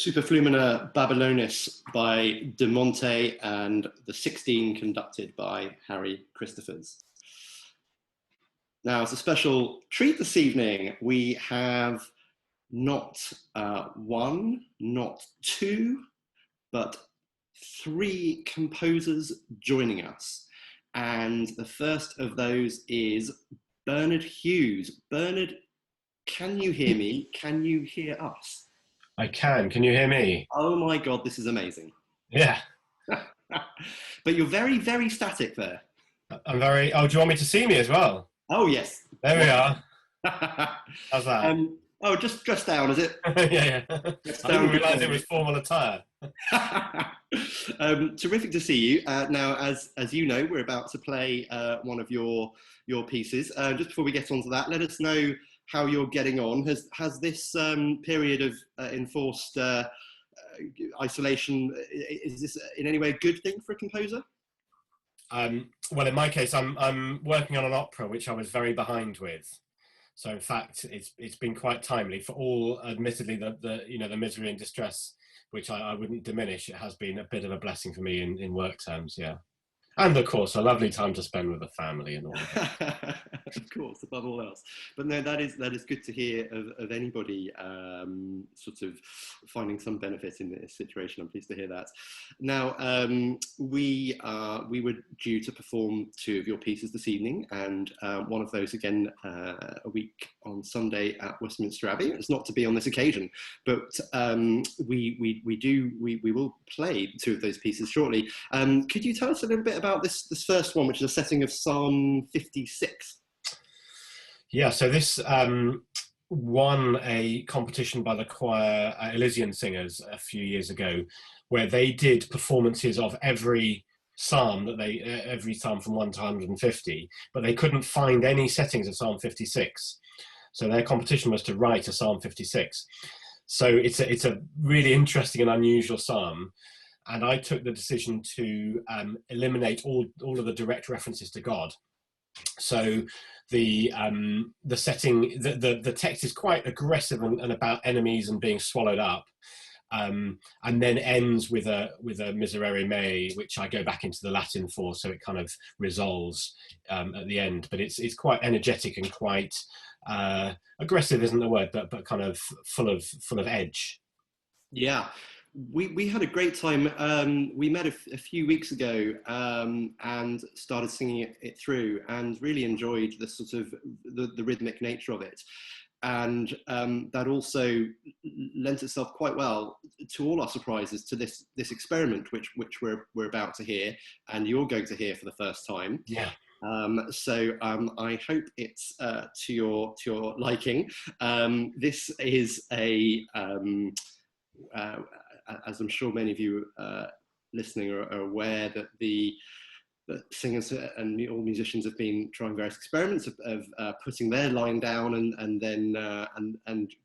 Superflumina Babylonis by De Monte and the 16 conducted by Harry Christophers. Now, as a special treat this evening, we have not one, not two, but three composers joining us. And the first of those is Bernard Hughes. Bernard, can you hear me? Can you hear us? I can. Can you hear me? Oh my God, this is amazing. Yeah. But you're very, very static there. I'm very... Oh, do you want me to see me as well? Oh, yes. There we are. How's that? Oh, just dress down, is it? Yeah. I didn't realise it was formal attire. Terrific to see you. Now, as you know, we're about to play one of your pieces. Just before we get on to that, let us know how you're getting on. Has this period of enforced isolation, is this in any way a good thing for a composer? Well, in my case, I'm working on an opera which I was very behind with. So, in fact, it's been quite timely for all. Admittedly, the misery and distress, which I wouldn't diminish. It has been a bit of a blessing for me in work terms, yeah. And of course, a lovely time to spend with the family and all of that. Of course, above all else. But no, that is good to hear of anybody sort of finding some benefit in this situation. I'm pleased to hear that. Now, we were due to perform two of your pieces this evening, and one of those again a week on Sunday at Westminster Abbey. It's not to be on this occasion, but we will play two of those pieces shortly. Could you tell us a little bit about this first one, which is a setting of Psalm 56? Yeah, so this won a competition by the choir Elysian Singers a few years ago, where they did performances of every psalm every psalm from 1 to 150, but they couldn't find any settings of Psalm 56. So their competition was to write a Psalm 56. So it's a really interesting and unusual psalm. And I took the decision to eliminate all of the direct references to God. So the setting, the text is quite aggressive and about enemies and being swallowed up, and then ends with a miserere mei, which I go back into the Latin for, so it kind of resolves at the end. But it's quite energetic and quite aggressive, isn't the word, but kind of full of edge. Yeah. We had a great time. We met a few weeks ago and started singing it through, and really enjoyed the sort of the rhythmic nature of it. And that also lent itself quite well, to all our surprises, to this experiment which we're about to hear, and you're going to hear for the first time. Yeah. So I hope it's to your liking. This is as I'm sure many of you listening are aware, that the singers and all musicians have been trying various experiments of putting their line down and then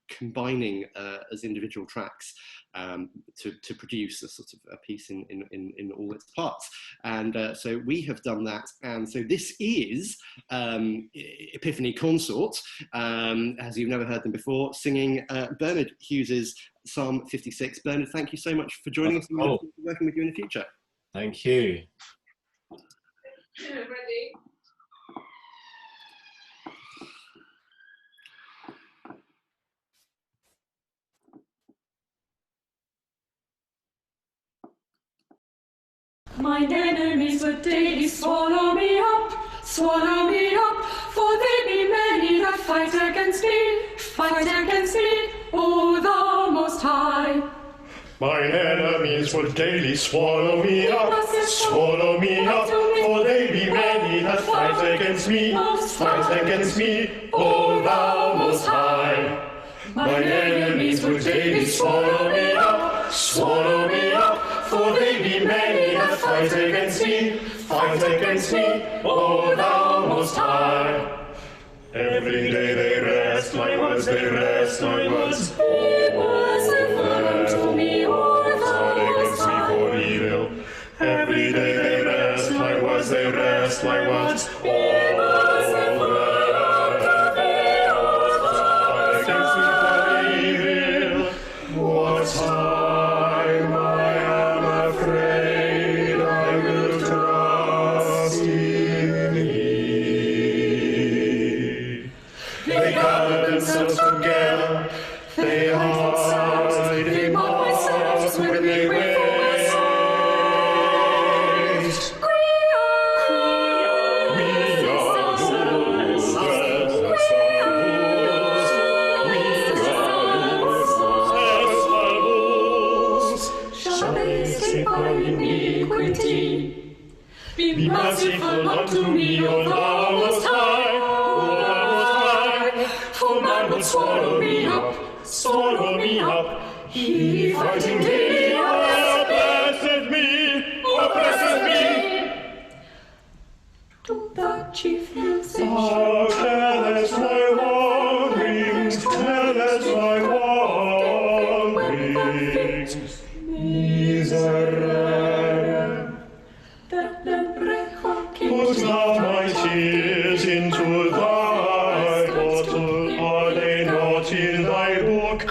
combining as individual tracks to produce a sort of a piece in all its parts. And so we have done that. And so this is Epiphoni Consort, as you've never heard them before, singing Bernard Hughes's Psalm 56. Bernard, thank you so much for joining us, and we'll be working with you in the future. Thank you. Ready? Mine enemies would daily swallow me up, for they be many that fight against me, O thou Most High. Mine enemies would daily swallow me up, for they be many that fight against me, O thou Most High. Mine enemies would daily swallow me up, for they be many that fight against me, O thou Most High. Every day they rest my words, It was affirmed to me, O thou Most High. For evil. Every day they rest my words, It was affirmed to me, O thou Most High. Against me for evil. What time? They gather themselves together, they hide in masks when they waste. Be merciful unto me, O thou most high, for man would swallow me up. He fighting me, oppresses me. To the chief hills Oh, tell us my wanderings, miserere. Put thou my tears into thy bottle, are they not in thy book?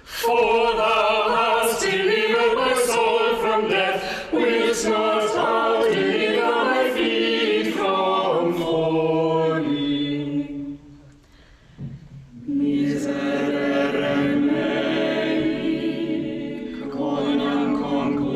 For thou hast delivered my soul from death, willst not thou deliver my feet from falling. Miserere mei, quoniam conquo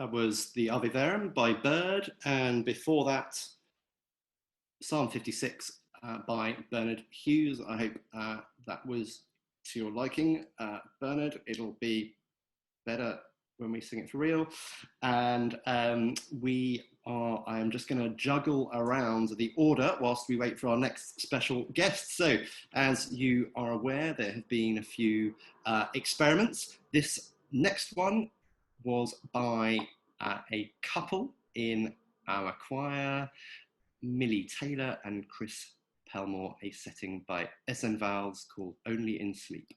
That was the Ave Verum by Bird, and before that, Psalm 56 by Bernard Hughes. I hope that was to your liking, Bernard. It'll be better when we sing it for real. And I am just going to juggle around the order whilst we wait for our next special guest. So, as you are aware, there have been a few experiments. This next one was by a couple in our choir, Millie Taylor and Chris Pelmore, a setting by SN Vowels called Only in Sleep.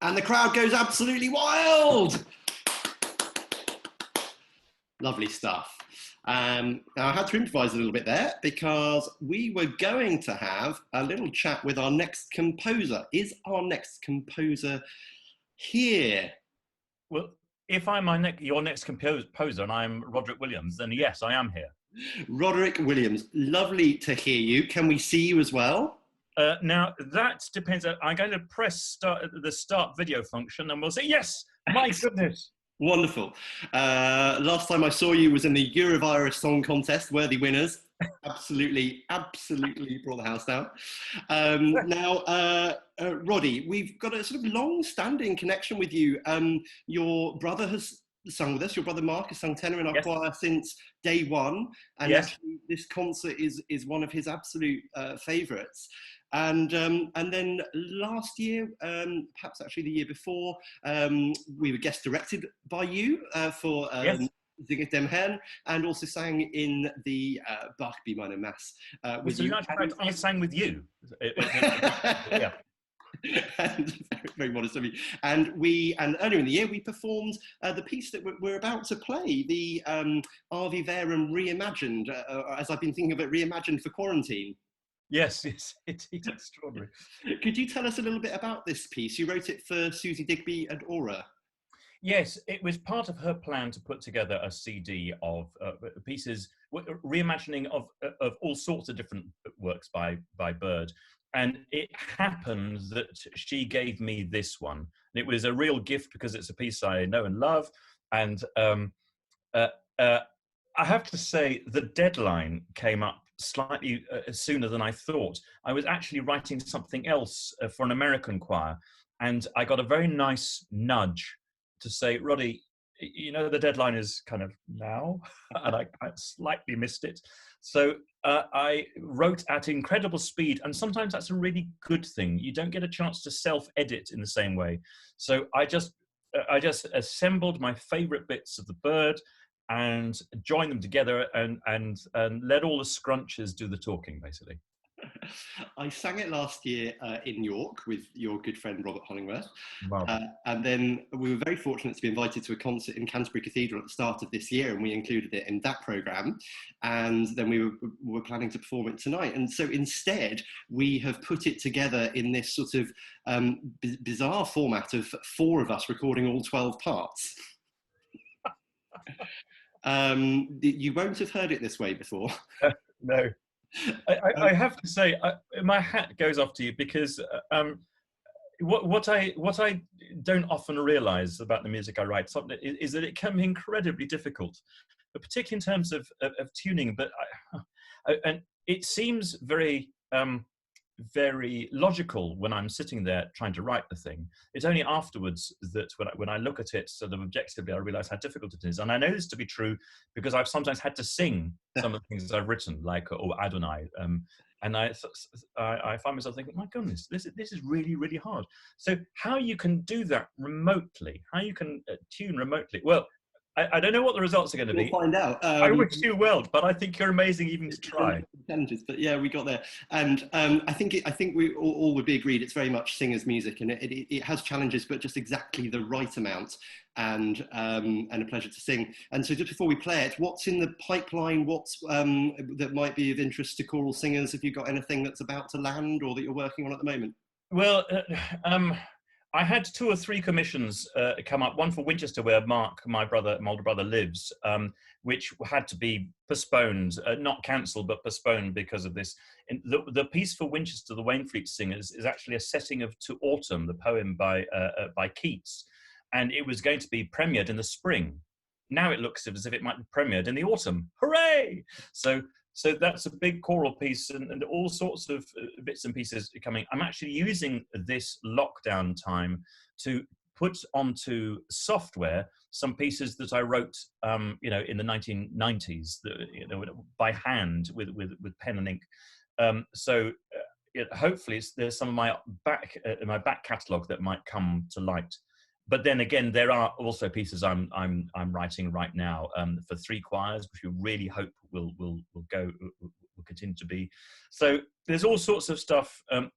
And the crowd goes absolutely wild. Lovely stuff. Now I had to improvise a little bit there because we were going to have a little chat with our next composer. Is our next composer here? Well, if I'm your next composer and I'm Roderick Williams, then yes, I am here. Roderick Williams, lovely to hear you. Can we see you as well? Now, that depends. I'm going to press the start video function and we'll say, yes, my goodness. Wonderful. Last time I saw you was in the Eurovirus Song Contest, worthy winners. Absolutely brought the house down. Now, Roddy, we've got a sort of long-standing connection with you. Your brother has sung with us. Your brother Mark has sung tenor in our choir since day one. And actually this concert is one of his absolute favourites. And then last year, perhaps actually the year before, we were guest directed by you for Sing Dem Herrn, and also sang in the Bach B minor Mass with you. I sang with you. Yeah. And very modest of you. And earlier in the year we performed the piece that we're about to play, the Arvi Verum reimagined, as I've been thinking of it, reimagined for quarantine. Yes, it's extraordinary. Could you tell us a little bit about this piece? You wrote it for Susie Digby and Aura. Yes, it was part of her plan to put together a CD of pieces, reimagining of all sorts of different works by Bird. And it happened that she gave me this one. And it was a real gift because it's a piece I know and love. And I have to say the deadline came up slightly sooner than I thought. I was actually writing something else for an American choir. And I got a very nice nudge to say, Roddy, you know, the deadline is kind of now, and I slightly missed it. So I wrote at incredible speed, and sometimes that's a really good thing. You don't get a chance to self-edit in the same way. So I just assembled my favorite bits of the Bird and joined them together and let all the scrunches do the talking, basically. I sang it last year in York with your good friend Robert Hollingworth. Wow. And then we were very fortunate to be invited to a concert in Canterbury Cathedral at the start of this year, and we included it in that programme. And then we were planning to perform it tonight. And so instead, we have put it together in this sort of bizarre format of 4 of us recording all 12 parts. You won't have heard it this way before. No. I have to say, my hat goes off to you because what I don't often realise about the music I write is that it can be incredibly difficult, but particularly in terms of tuning. But and it seems very very logical when I'm sitting there trying to write the thing. It's only afterwards that when I look at it sort of objectively, I realise how difficult it is. And I know this to be true because I've sometimes had to sing some of the things I've written, like Adonai. And I find myself thinking, my goodness, this is really, really hard. So how you can do that remotely, how you can tune remotely, well, I don't know what the results are going to be. We'll find out. I wish you well, but I think you're amazing even to try. Challenges, but yeah, we got there. And I think we all would be agreed. It's very much singer's music, and it has challenges, but just exactly the right amount. And a pleasure to sing. And so, just before we play it, what's in the pipeline? What's that might be of interest to choral singers? Have you got anything that's about to land or that you're working on at the moment? Well. I had 2 or 3 commissions come up, one for Winchester where Mark, my older brother lives, which had to be postponed, not cancelled, but postponed because of this. The piece for Winchester, the Wainfleet Singers, is actually a setting of To Autumn, the poem by Keats, and it was going to be premiered in the spring. Now it looks as if it might be premiered in the autumn. Hooray! So that's a big choral piece and all sorts of bits and pieces coming. I'm actually using this lockdown time to put onto software some pieces that I wrote, in the 1990s, by hand with pen and ink. Hopefully there's some of my back catalogue that might come to light. But then again, there are also pieces I'm writing right now for 3 choirs, which we really hope will continue to be. So there's all sorts of stuff. Do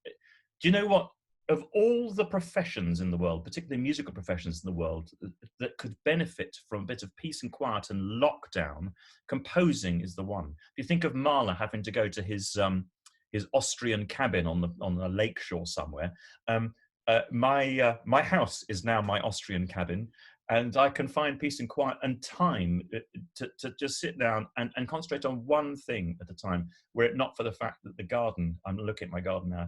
you know what? of all the professions in the world, particularly musical professions in the world, that could benefit from a bit of peace and quiet and lockdown, composing is the one. If you think of Mahler having to go to his Austrian cabin on the lake shore somewhere, my house is now my Austrian cabin, and I can find peace and quiet and time to just sit down and concentrate on one thing at a time, were it not for the fact that the garden, I'm looking at my garden now,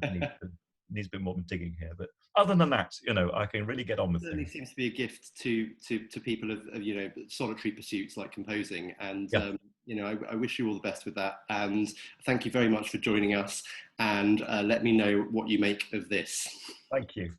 needs a bit more digging here, but other than that, you know, I can really get on with things. It seems to be a gift to people of you know, solitary pursuits like composing, and you know, I wish you all the best with that, and thank you very much for joining us, and let me know what you make of this. Thank you.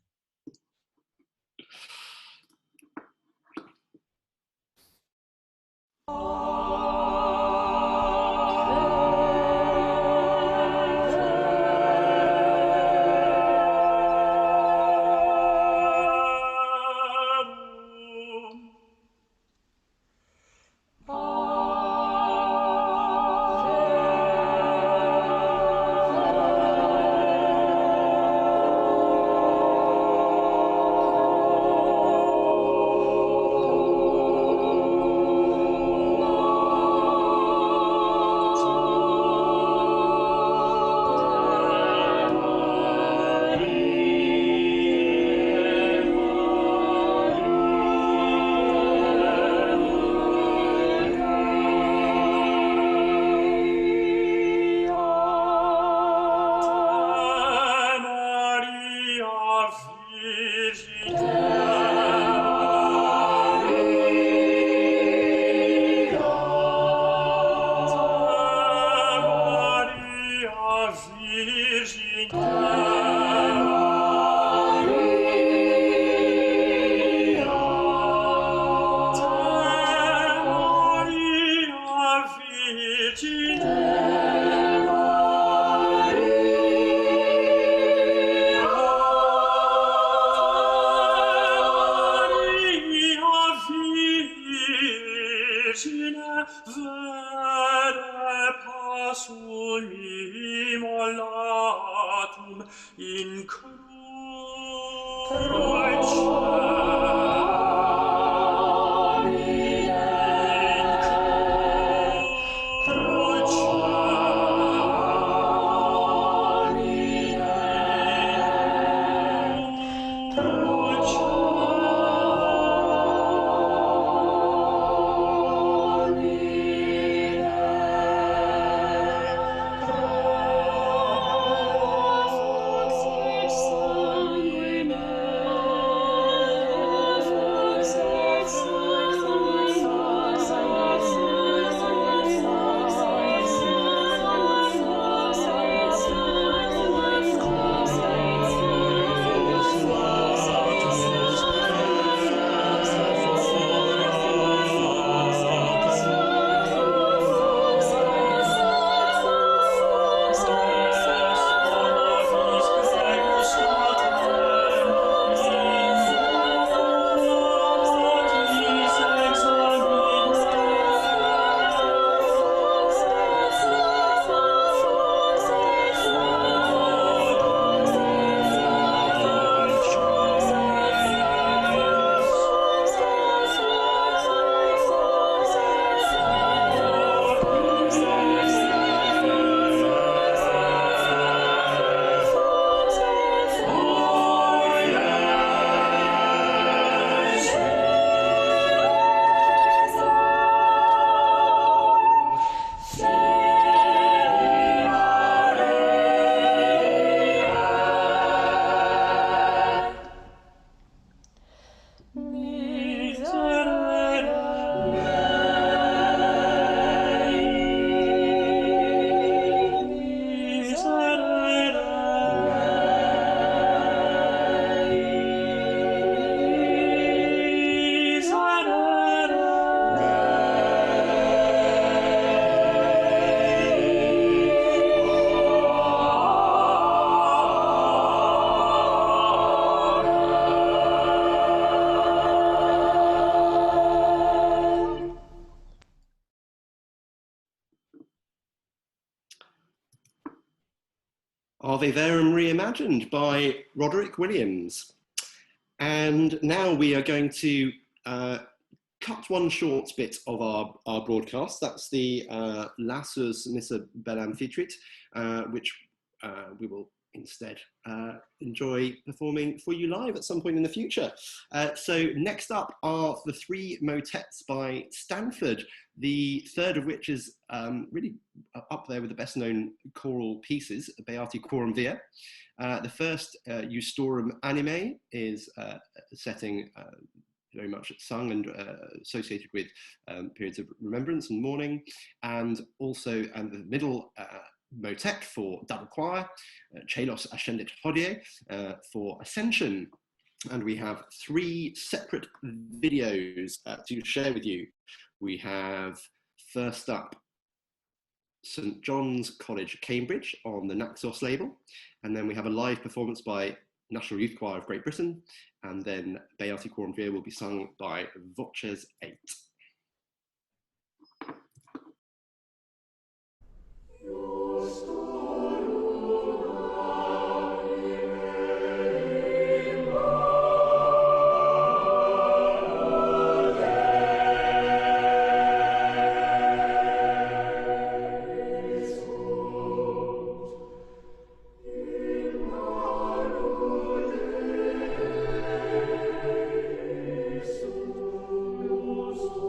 Ave Verum Reimagined by Roderick Williams. And now we are going to cut one short bit of our broadcast. That's the Lassus Missa Bellam Fitrit, which we will instead enjoy performing for you live at some point in the future. So next up are the 3 motets by Stanford, the third of which is really up there with the best known choral pieces, Beati Coram Via. The first, Eustorum Anime, is a setting very much sung and associated with periods of remembrance and mourning, and also the middle motet for double choir, Chelos Ascendit Hodie, for Ascension. And we have 3 separate videos to share with you. We have, first up, St John's College, Cambridge on the Naxos label. And then we have a live performance by National Youth Choir of Great Britain. And then Beati Coram Via will be sung by Voces 8. Christus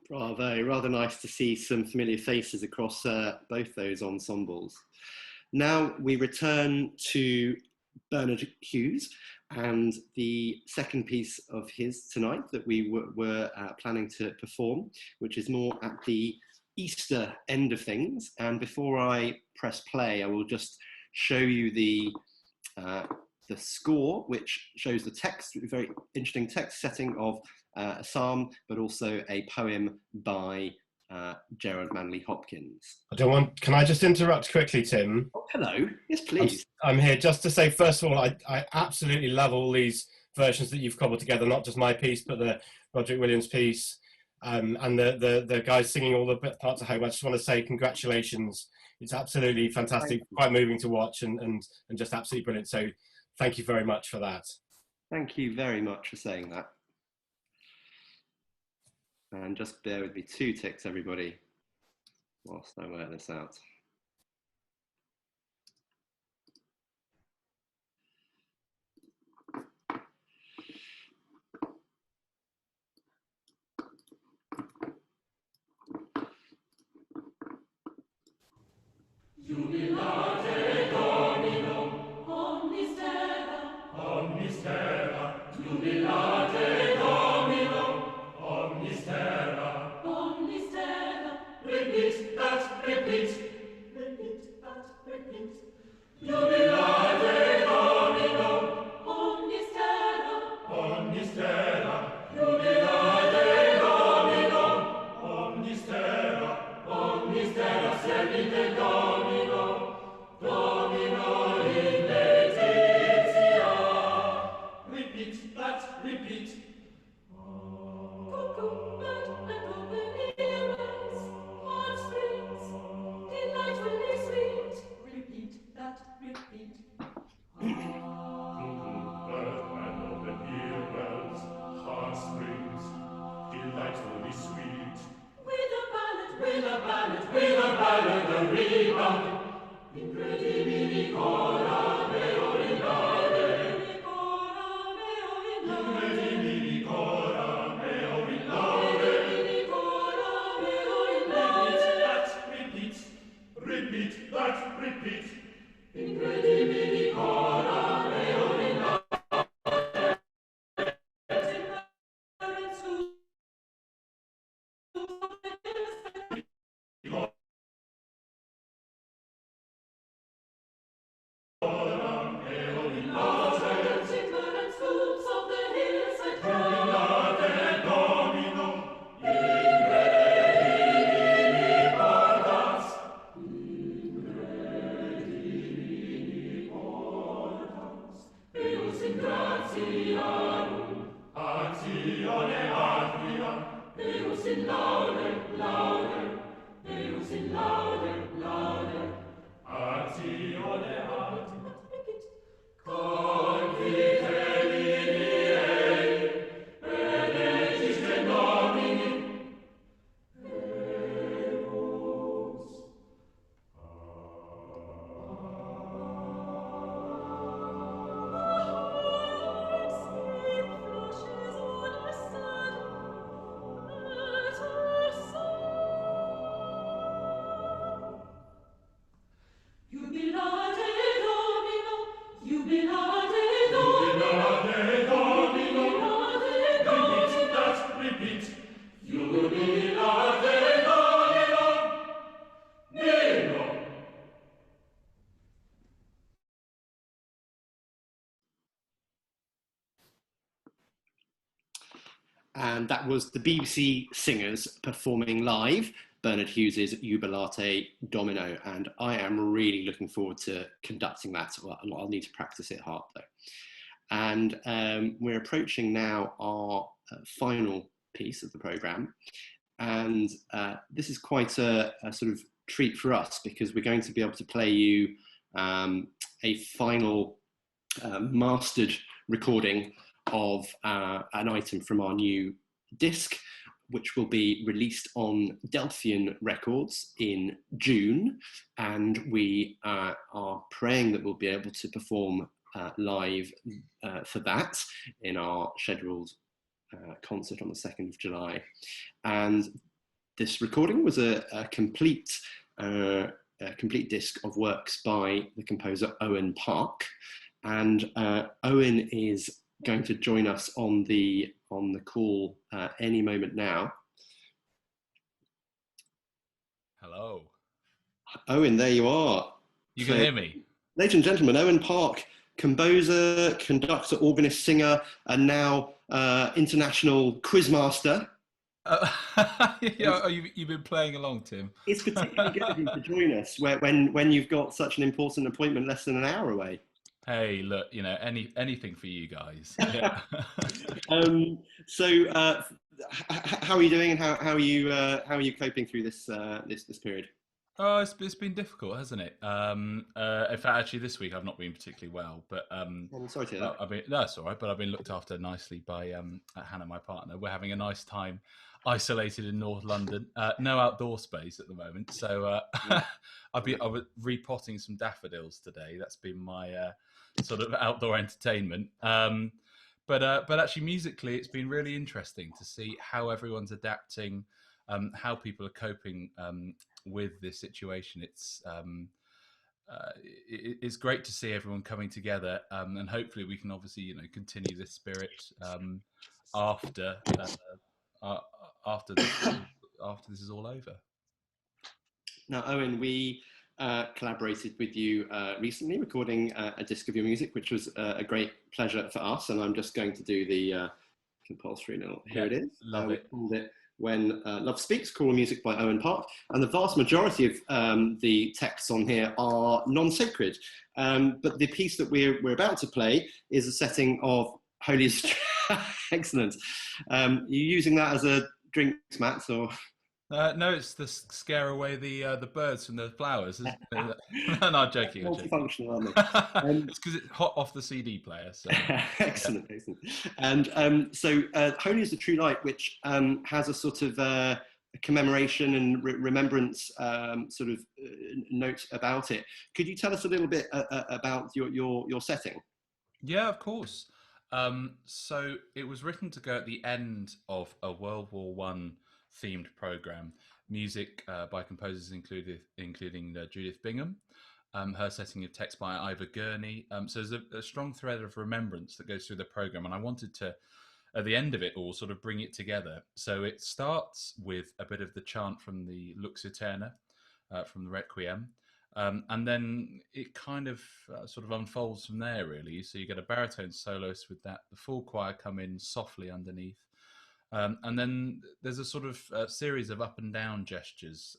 Bravo, rather nice to see some familiar faces across both those ensembles. Now we return to Bernard Hughes and the second piece of his tonight that we were planning to perform, which is more at the Easter end of things. And before I press play, I will just show you the score, which shows the text, very interesting text setting of a psalm, but also a poem by Gerard Manley Hopkins. Can I just interrupt quickly, Tim? Oh, hello. Yes, please. I'm here just to say, first of all, I absolutely love all these versions that you've cobbled together, not just my piece, but the Roderick Williams piece, and the guys singing all the parts of home. I just want to say congratulations. It's absolutely fantastic, quite moving to watch, and just absolutely brilliant. So thank you very much for that. Thank you very much for saying that. And just bear with me 2 ticks, everybody, whilst I work this out. Jubilate Domino, omnis terra, jubilate Domino, omnis terra, repeat that, repeat that, repeat. Jubilate Domino, omnis terra, jubilate Domino, omnis terra, servite Domino, Domino in laetitia. Repeat that, repeat. Cuckoo, bird, and open ears, heartstrings, delightfully sweet. Repeat that, repeat. Cuckoo, bird, and open ears, heartstrings, delightfully sweet. With a ballad, a rebound. Incredibili cora meo in laude. Incredibili cora meo in laude. Repeat that, repeat. Incredibili cora meo in laude. And that was the BBC Singers performing live Bernard Hughes's Jubilate Domino, and I am really looking forward to conducting that. Well, I'll need to practice it hard though. And we're approaching now our final piece of the programme, and this is quite a sort of treat for us, because we're going to be able to play you a final mastered recording of an item from our new disc, which will be released on Delphian Records in June, and we are praying that we'll be able to perform live for that in our scheduled concert on the 2nd of July. And this recording was a complete disc of works by the composer Owain Park, and Owain is going to join us on the call any moment now. Hello. Owain, there you are. You can hear me? Ladies and gentlemen, Owain Park, composer, conductor, organist, singer, and now international quizmaster. Yeah, you've been playing along, Tim. It's particularly good of you to join us when you've got such an important appointment less than an hour away. Hey, look, anything for you guys. Yeah. How are you doing, and how are you coping through this period? Oh, it's been difficult, hasn't it? In fact, actually, this week I've not been particularly well, but I'm sorry to hear that. No, it's all right. But I've been looked after nicely by Hannah, my partner. We're having a nice time, isolated in North London. No outdoor space at the moment, so I was repotting some daffodils today. That's been my sort of outdoor entertainment. But actually, musically, it's been really interesting to see how everyone's adapting, how people are coping with this situation. It's great to see everyone coming together, and hopefully we can obviously continue this spirit after this is all over. Now, Owain, we collaborated with you recently, recording a disc of your music, which was a great pleasure for us. And I'm just going to do the compulsory now. Here it is. Love it. We called it When Love Speaks, choral music by Owain Park. And the vast majority of the texts on here are non-sacred. But the piece that we're about to play is a setting of Holy Excellent. Are you using that as a drinks, Matt, or? No, it's to scare away the birds from the flowers. No, I'm joking. Multifunctional, aren't they? It's because it's hot off the CD player. So. Excellent. And so Holy is the True Light, which has a sort of a commemoration and remembrance sort of note about it. Could you tell us a little bit about your setting? Yeah, of course. So it was written to go at the end of a World War I themed program, music by composers including Judith Bingham, her setting of text by Ivor Gurney. So there's a strong thread of remembrance that goes through the program, and I wanted to, at the end of it all, sort of bring it together. So it starts with a bit of the chant from the Lux Eterna, from the Requiem, and then it kind of sort of unfolds from there, really. So you get a baritone soloist with that, the full choir come in softly underneath. And then there's a sort of series of up and down gestures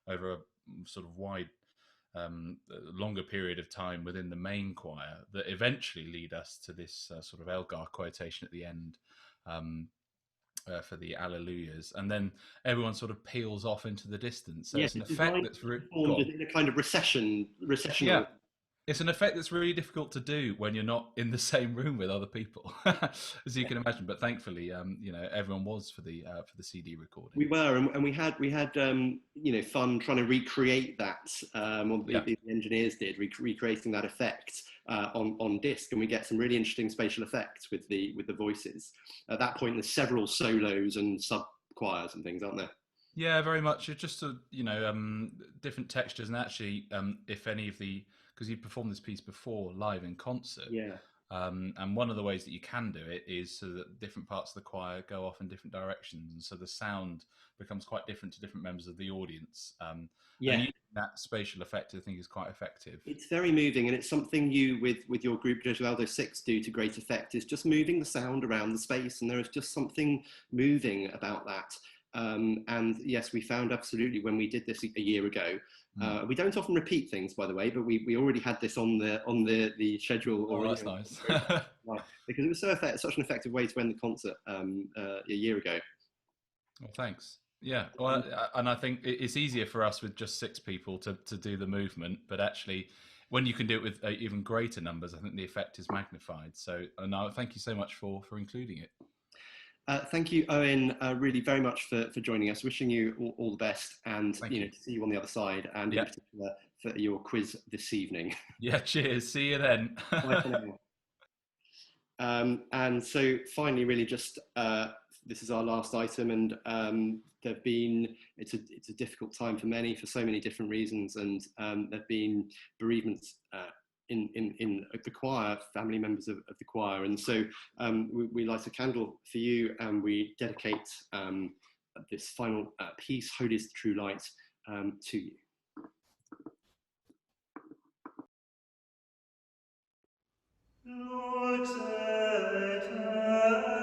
over a sort of wide, longer period of time within the main choir that eventually lead us to this sort of Elgar quotation at the end for the Alleluias. And then everyone sort of peels off into the distance. So yes, it's an effect that's formed in a kind of recessional. Yeah. It's an effect that's really difficult to do when you're not in the same room with other people, as you can imagine. But thankfully, everyone was for the CD recording. We were, and we had fun trying to recreate that. The engineers did recreating that effect on disc, and we get some really interesting spatial effects with the voices. At that point, there's several solos and sub choirs and things, aren't there? Yeah, very much. It's just different textures, and actually, if any of the because you performed this piece before live in concert. Yeah. And one of the ways that you can do it is so that different parts of the choir go off in different directions, and so the sound becomes quite different to different members of the audience. And using that spatial effect, I think, is quite effective. It's very moving, and it's something you, with your group Gesualdo 6, do to great effect, is just moving the sound around the space, and there is just something moving about that. And yes, we found absolutely when we did this a year ago. We don't often repeat things, by the way, but we already had this on the schedule. Oh, that's nice. Because it was such an effective way to end the concert a year ago. Well, thanks. Yeah, well, and I think it's easier for us with just 6 people to do the movement, but actually, when you can do it with even greater numbers, I think the effect is magnified. So, no, thank you so much for including it. Thank you, Owain, really very much for joining us. Wishing you all the best, and to see you on the other side, and in particular for your quiz this evening. Yeah, cheers. See you then. Bye for now. And so finally, really just this is our last item, and it's a difficult time for many, for so many different reasons, and there've been bereavements in the choir, family members of the choir, and so we light a candle for you, and we dedicate this final piece, Holy is the True Light, to you. Lux et